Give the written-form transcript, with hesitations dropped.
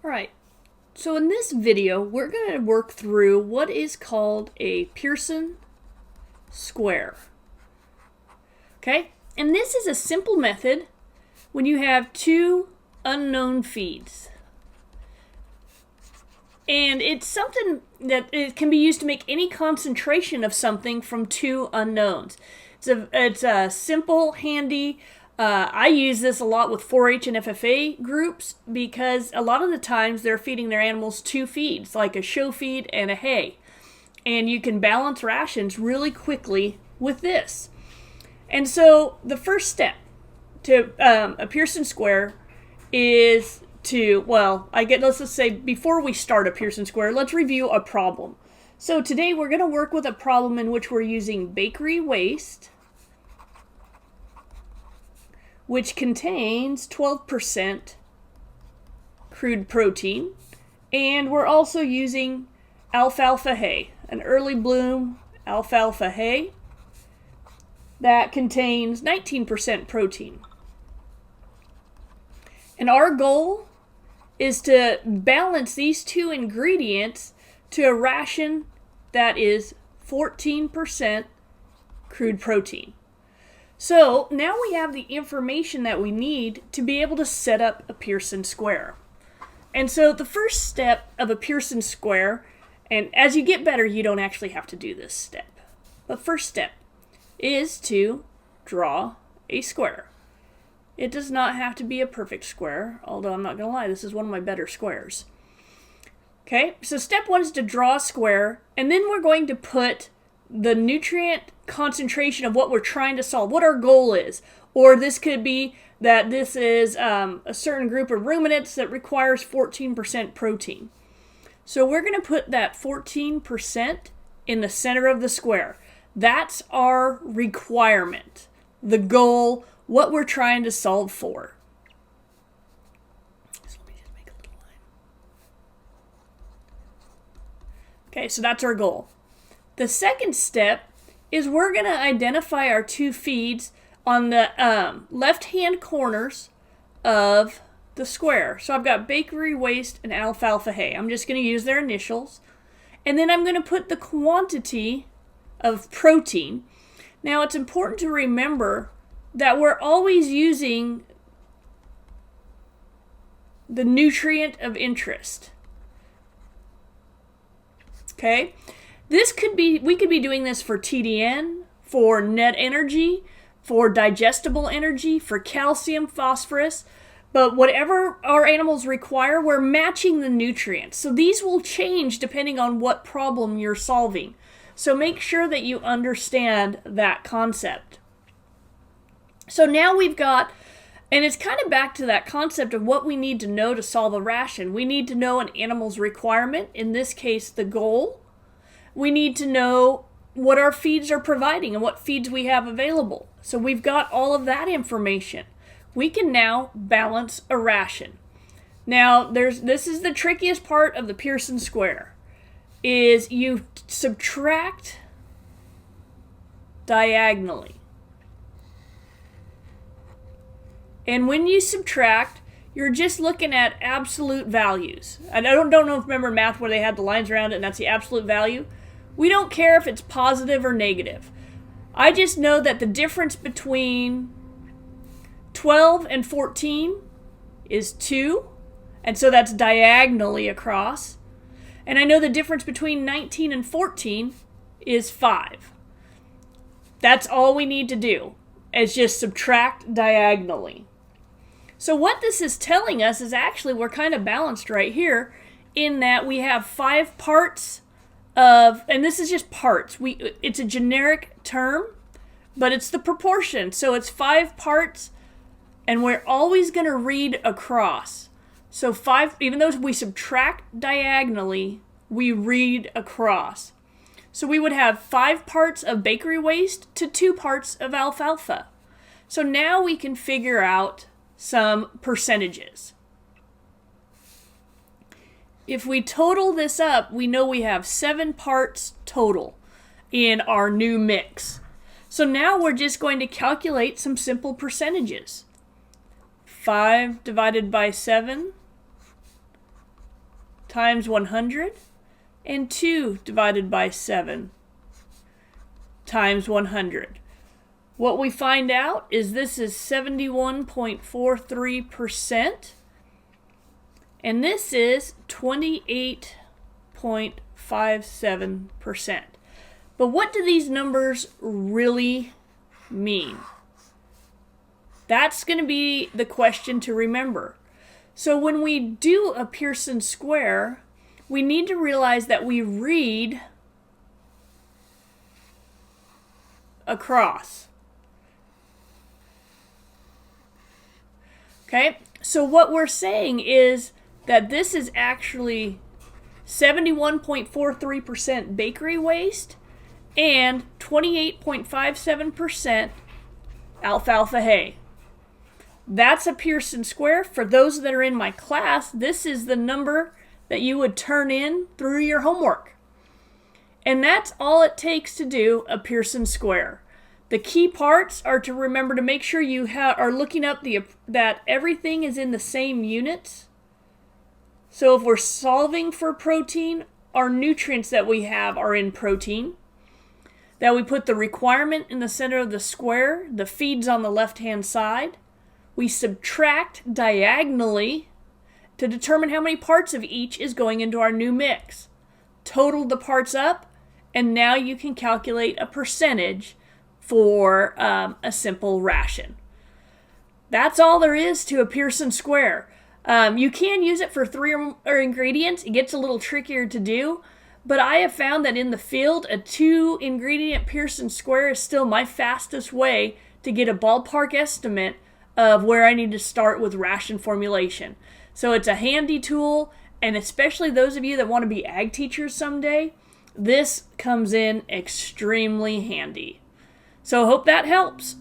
Alright, so in this video, we're going to work through what is called a Pearson Square. Okay, and this is a simple method when you have two unknown feeds. And it's something that it can be used to make any concentration of something from two unknowns. It's a simple, handy. I use this a lot with 4-H and FFA groups because a lot of the times they're feeding their animals two feeds, like a show feed and a hay. And you can balance rations really quickly with this. And so the first step to a Pearson Square is to, let's just say before we start a Pearson Square, let's review a problem. So today we're going to work with a problem in which we're using bakery waste, which contains 12% crude protein, and we're also using alfalfa hay, an early bloom alfalfa hay that contains 19% protein. And our goal is to balance these two ingredients to a ration that is 14% crude protein. So now we have the information that we need to be able to set up a Pearson Square. And so the first step of a Pearson Square, and as you get better, you don't actually have to do this step. But first step is to draw a square. It does not have to be a perfect square, although I'm not going to lie, this is one of my better squares. Okay, so step one is to draw a square, and then we're going to put the nutrient concentration of what we're trying to solve, what our goal is. Or this could be that this is a certain group of ruminants that requires 14% protein. So we're going to put that 14% in the center of the square. That's our requirement, the goal, what we're trying to solve for. So let me just make a little line. Okay, so that's our goal. The second step is we're going to identify our two feeds on the left-hand corners of the square. So I've got bakery waste and alfalfa hay. I'm just going to use their initials. And then I'm going to put the quantity of protein. Now it's important to remember that we're always using the nutrient of interest. Okay? We could be doing this for TDN, for net energy, for digestible energy, for calcium, phosphorus, but whatever our animals require, we're matching the nutrients. So these will change depending on what problem you're solving. So make sure that you understand that concept. So now we've got, and it's kind of back to that concept of what we need to know to solve a ration. We need to know an animal's requirement, in this case the goal. We need to know what our feeds are providing and what feeds we have available. So we've got all of that information. We can now balance a ration. Now, this is the trickiest part of the Pearson Square, is you subtract diagonally. And when you subtract, you're just looking at absolute values. I don't know if you remember math where they had the lines around it and that's the absolute value. We don't care if it's positive or negative. I just know that the difference between 12 and 14 is 2, and so that's diagonally across. And I know the difference between 19 and 14 is 5. That's all we need to do, is just subtract diagonally. So what this is telling us is actually we're kind of balanced right here in that we have 5 parts of, and this is just parts. It's a generic term, but it's the proportion. So it's 5 parts, and we're always going to read across. So 5, even though we subtract diagonally, we read across. So we would have 5 parts of bakery waste to 2 parts of alfalfa. So now we can figure out some percentages. If we total this up, we know we have 7 parts total in our new mix. So now we're just going to calculate some simple percentages. 5 divided by 7 times 100, and 2 divided by 7 times 100. What we find out is this is 71.43%, and this is 28.57%. But what do these numbers really mean? That's going to be the question to remember. So when we do a Pearson Square, we need to realize that we read across. Okay, so what we're saying is that this is actually 71.43% bakery waste and 28.57% alfalfa hay. That's a Pearson Square. For those that are in my class, this is the number that you would turn in through your homework. And that's all it takes to do a Pearson Square. The key parts are to remember to make sure you are looking up that everything is in the same units. So if we're solving for protein, our nutrients that we have are in protein. That we put the requirement in the center of the square, the feeds on the left-hand side. We subtract diagonally to determine how many parts of each is going into our new mix. Total the parts up, and now you can calculate a percentage for a simple ration. That's all there is to a Pearson Square. You can use it for 3 or more ingredients. It gets a little trickier to do, but I have found that in the field, a 2-ingredient Pearson Square is still my fastest way to get a ballpark estimate of where I need to start with ration formulation. So it's a handy tool, and especially those of you that want to be ag teachers someday, this comes in extremely handy. So I hope that helps.